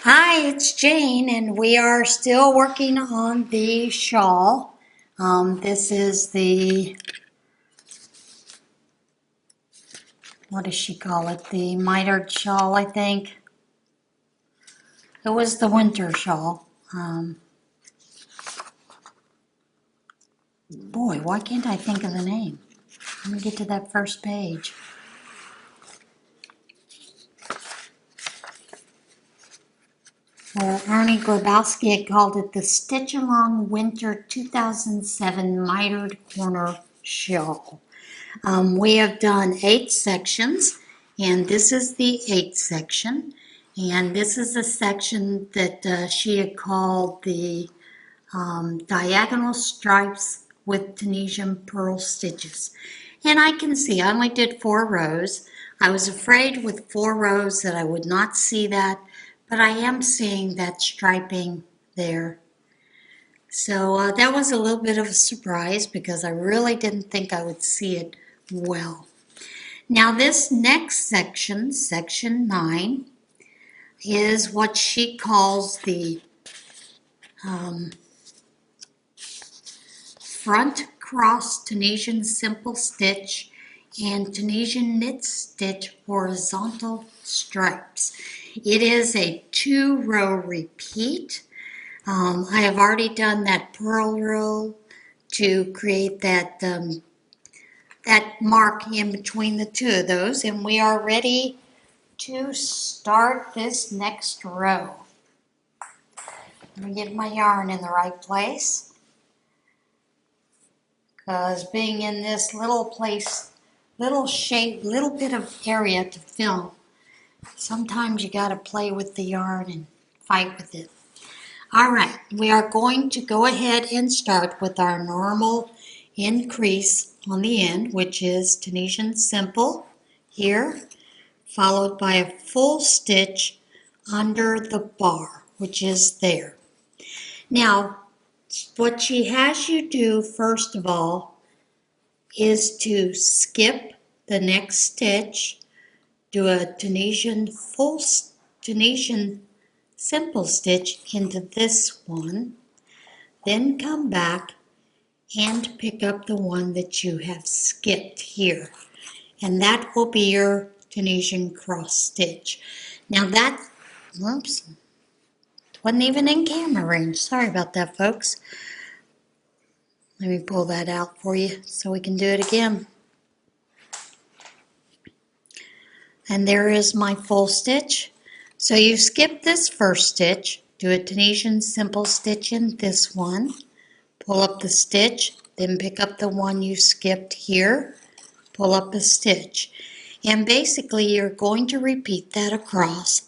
Hi, it's Jane, and we are still working on the shawl. This is the, what does she call it? The mitered shawl, I think. It was the winter shawl. Boy, why can't I think of the name? Let me get to that first page. Ernie Grabowski had called it the Stitch Along Winter 2007 Mitered Corner Shawl. We have done 8 sections, and this is the 8th section. And this is the section that she had called the diagonal stripes with Tunisian purl stitches. And I can see I only did 4 rows. I was afraid with 4 rows that I would not see that, but I am seeing that striping there. So that was a little bit of a surprise because I really didn't think I would see it well. Now this next section, section 9, is what she calls the front cross Tunisian simple stitch and Tunisian knit stitch horizontal stripes. It is a 2-row repeat. I have already done that purl row to create that mark in between the 2 of those, and we are ready to start this next row. Let me get my yarn in the right place, because being in this little place, little shape, little bit of area to film, sometimes you got to play with the yarn and fight with it. All right, we are going to go ahead and start with our normal increase on the end, which is Tunisian simple here, followed by a full stitch under the bar, which is there. Now, what she has you do first of all is to skip the next stitch, do a Tunisian simple stitch into this one, then come back and pick up the one that you have skipped here. And that will be your Tunisian cross stitch. Now that, whoops, wasn't even in camera range. Sorry about that, folks. Let me pull that out for you so we can do it again. And there is my full stitch. So you skip this first stitch, do a Tunisian simple stitch in this one, pull up the stitch, then pick up the one you skipped here, pull up a stitch. And basically you're going to repeat that across.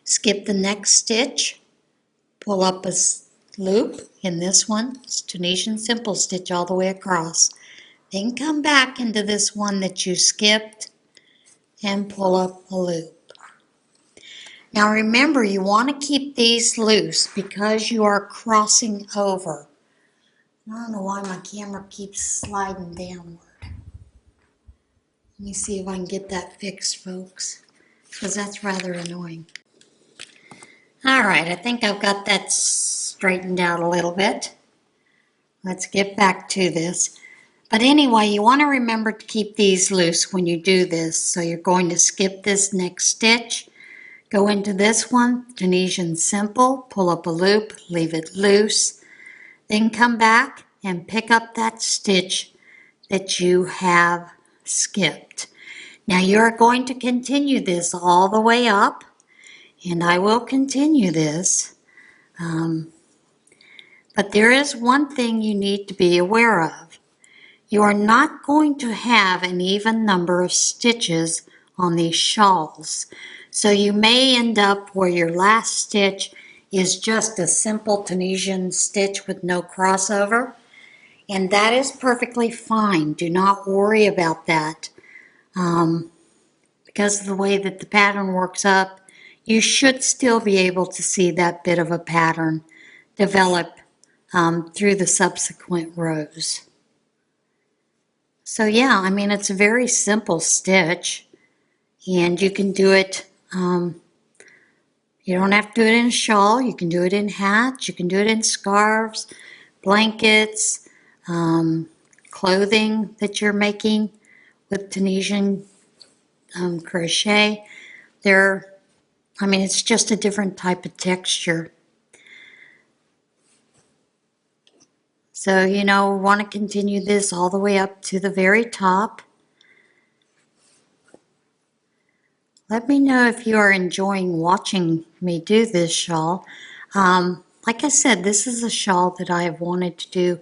Skip the next stitch, pull up a loop in this one, it's Tunisian simple stitch all the way across. Then come back into this one that you skipped and pull up a loop. Now remember, you want to keep these loose because you are crossing over. I don't know why my camera keeps sliding downward. Let me see if I can get that fixed, folks, because that's rather annoying. All right, I think I've got that straightened out a little bit. Let's get back to this. But anyway, you want to remember to keep these loose when you do this. So you're going to skip this next stitch, go into this one, Tunisian simple, pull up a loop, leave it loose, then come back and pick up that stitch that you have skipped. Now you're going to continue this all the way up, and I will continue this. But there is one thing you need to be aware of. You are not going to have an even number of stitches on these shawls. So you may end up where your last stitch is just a simple Tunisian stitch with no crossover. And that is perfectly fine. Do not worry about that. Because of the way that the pattern works up, you should still be able to see that bit of a pattern develop through the subsequent rows. So yeah, I mean, it's a very simple stitch, and you can do it, You don't have to do it in a shawl. You can do it in hats. You can do it in scarves, blankets, clothing that you're making with Tunisian crochet. It's just a different type of texture. So, we want to continue this all the way up to the very top. Let me know if you are enjoying watching me do this shawl. Like I said, this is a shawl that I have wanted to do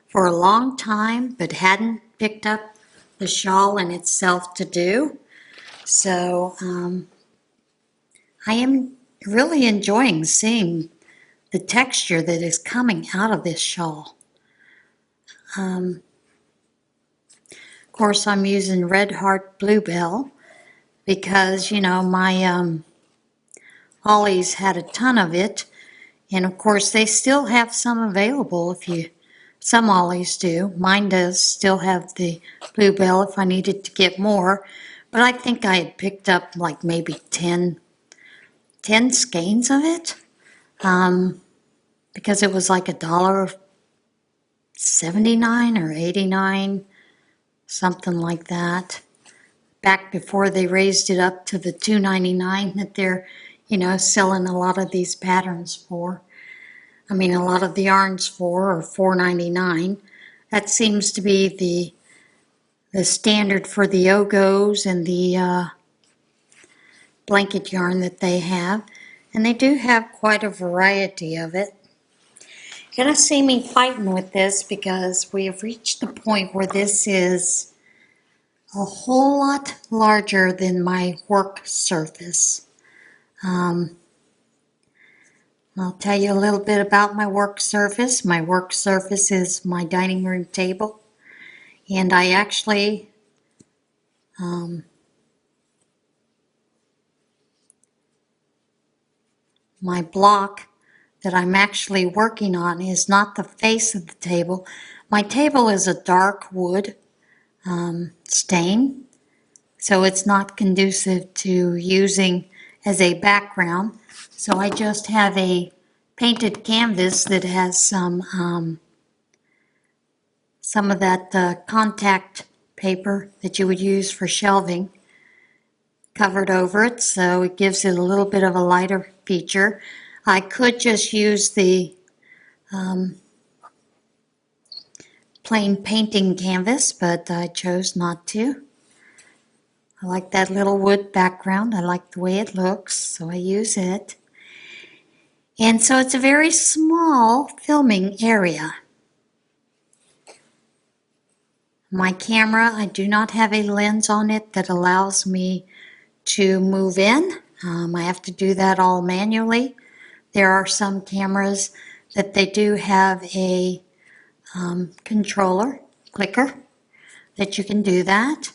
for a long time, but hadn't picked up the shawl in itself to do. So I am really enjoying seeing the texture that is coming out of this shawl. Of course, I'm using Red Heart Bluebell because, my Ollie's had a ton of it. And of course, they still have some available some Ollies do. Mine does still have the Bluebell if I needed to get more. But I think I had picked up like maybe 10 skeins of it. Because it was like $1.79 or 89, something like that. Back before they raised it up to the $2.99 that they're, selling a lot of these patterns for. A lot of the yarns for, or $4.99. That seems to be the standard for the Ogos and the blanket yarn that they have. And they do have quite a variety of it. You're going to see me fighting with this because we have reached the point where this is a whole lot larger than my work surface. I'll tell you a little bit about my work surface. My work surface is my dining room table. And I actually my block that I'm actually working on is not the face of the table. My table is a dark wood stain, so it's not conducive to using as a background. So I just have a painted canvas that has some of that contact paper that you would use for shelving covered over it, so it gives it a little bit of a lighter feature. I could just use the plain painting canvas, but I chose not to. I like that little wood background. I like the way it looks, so I use it. And so it's a very small filming area. My camera, I do not have a lens on it that allows me to move in. I have to do that all manually. There are some cameras that they do have a controller, clicker, that you can do that.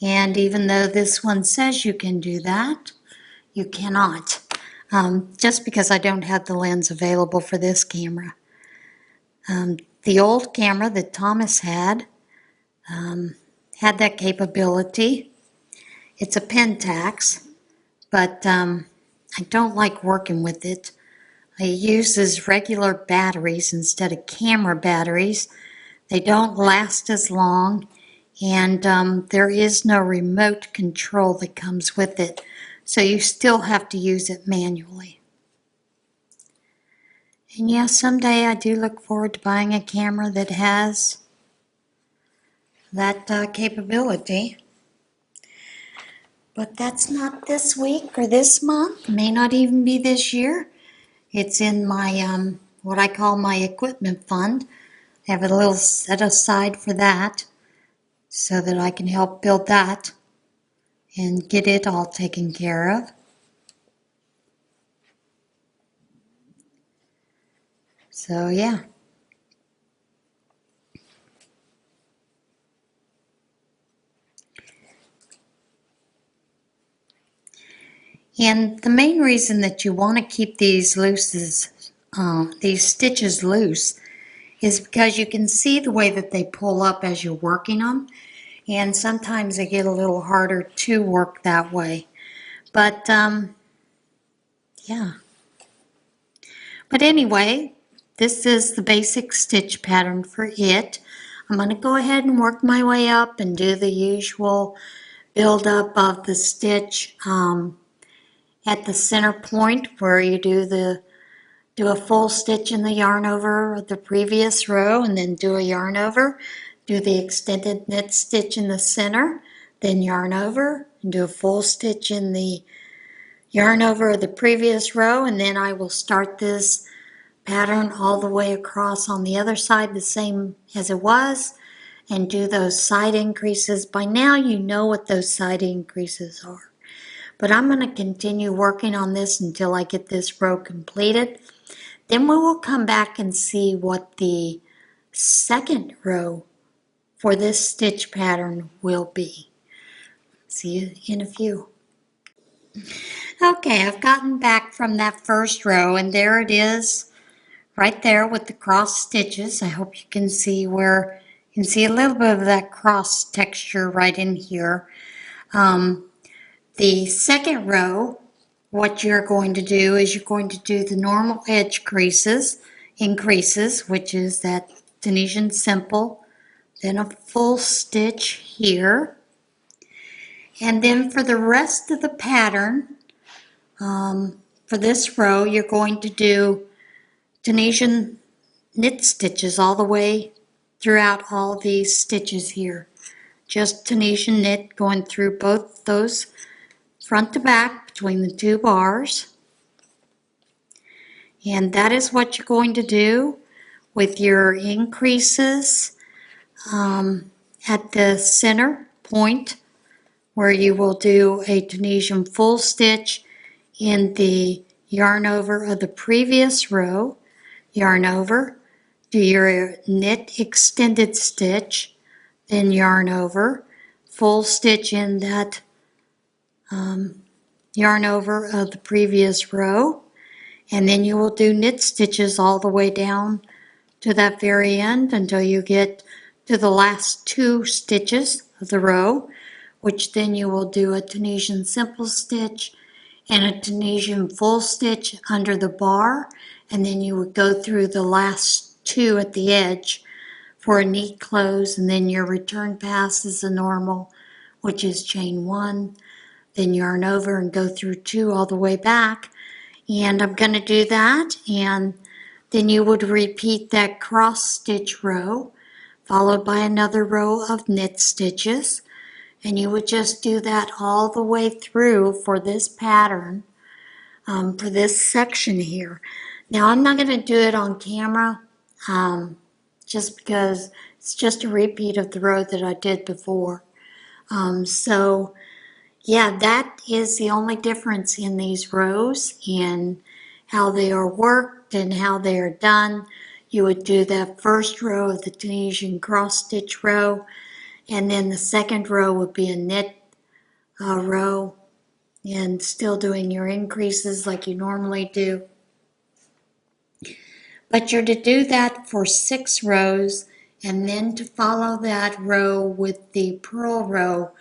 And even though this one says you can do that, you cannot. Just because I don't have the lens available for this camera. The old camera that Thomas had that capability. It's a Pentax, but I don't like working with it. It uses regular batteries instead of camera batteries. They don't last as long, and there is no remote control that comes with it, so you still have to use it manually. And yeah, someday I do look forward to buying a camera that has that capability. But that's not this week or this month, may not even be this year. It's in my, what I call my equipment fund. I have a little set aside for that so that I can help build that and get it all taken care of. So yeah. And the main reason that you want to keep these stitches loose is because you can see the way that they pull up as you're working them, and sometimes they get a little harder to work that way. But Yeah. But anyway, this is the basic stitch pattern for it. I'm going to go ahead and work my way up and do the usual build up of the stitch at the center point where you do a full stitch in the yarn over the previous row and then do a yarn over, do the extended knit stitch in the center, then yarn over and do a full stitch in the yarn over the previous row, and then I will start this pattern all the way across on the other side the same as it was and do those side increases. By now you know what those side increases are, but I'm going to continue working on this until I get this row completed. Then we will come back and see what the second row for this stitch pattern will be. See you in a few. Okay, I've gotten back from that first row and there it is right there with the cross stitches. I hope you can see you can see a little bit of that cross texture right in here. The second row, what you're going to do is you're going to do the normal edge increases, which is that Tunisian simple, then a full stitch here. And then for the rest of the pattern, for this row, you're going to do Tunisian knit stitches all the way throughout all these stitches here. Just Tunisian knit going through both those front to back between the two bars. And that is what you're going to do with your increases at the center point, where you will do a Tunisian full stitch in the yarn over of the previous row, yarn over, do your knit extended stitch, then yarn over, full stitch in that yarn over of the previous row, and then you will do knit stitches all the way down to that very end until you get to the last two stitches of the row, which then you will do a Tunisian simple stitch and a Tunisian full stitch under the bar, and then you would go through the last two at the edge for a neat close, and then your return pass is a normal, which is chain one, then yarn over and go through two all the way back. And I'm going to do that, and then you would repeat that cross stitch row followed by another row of knit stitches, and you would just do that all the way through for this pattern, for this section here. Now I'm not going to do it on camera just because it's just a repeat of the row that I did before. So yeah, that is the only difference in these rows in how they are worked and how they are done. You would do that first row of the Tunisian cross stitch row, and then the second row would be a knit row, and still doing your increases like you normally do. But you're to do that for 6 rows, and then to follow that row with the purl row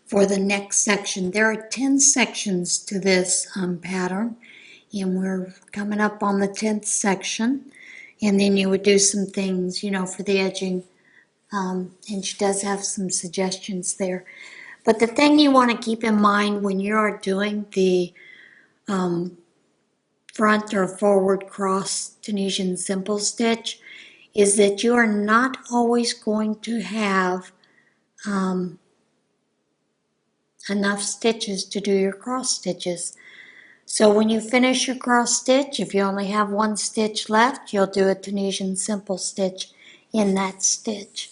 for the next section. There are 10 sections to this pattern, and we're coming up on the 10th section. And then you would do some things, for the edging, and she does have some suggestions there. But the thing you want to keep in mind when you are doing the front or forward cross Tunisian simple stitch is that you are not always going to have enough stitches to do your cross stitches. So when you finish your cross stitch, if you only have one stitch left, you'll do a Tunisian simple stitch in that stitch.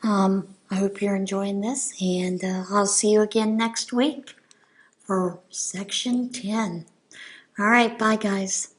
I hope you're enjoying this, and I'll see you again next week for section 10. All right, bye guys.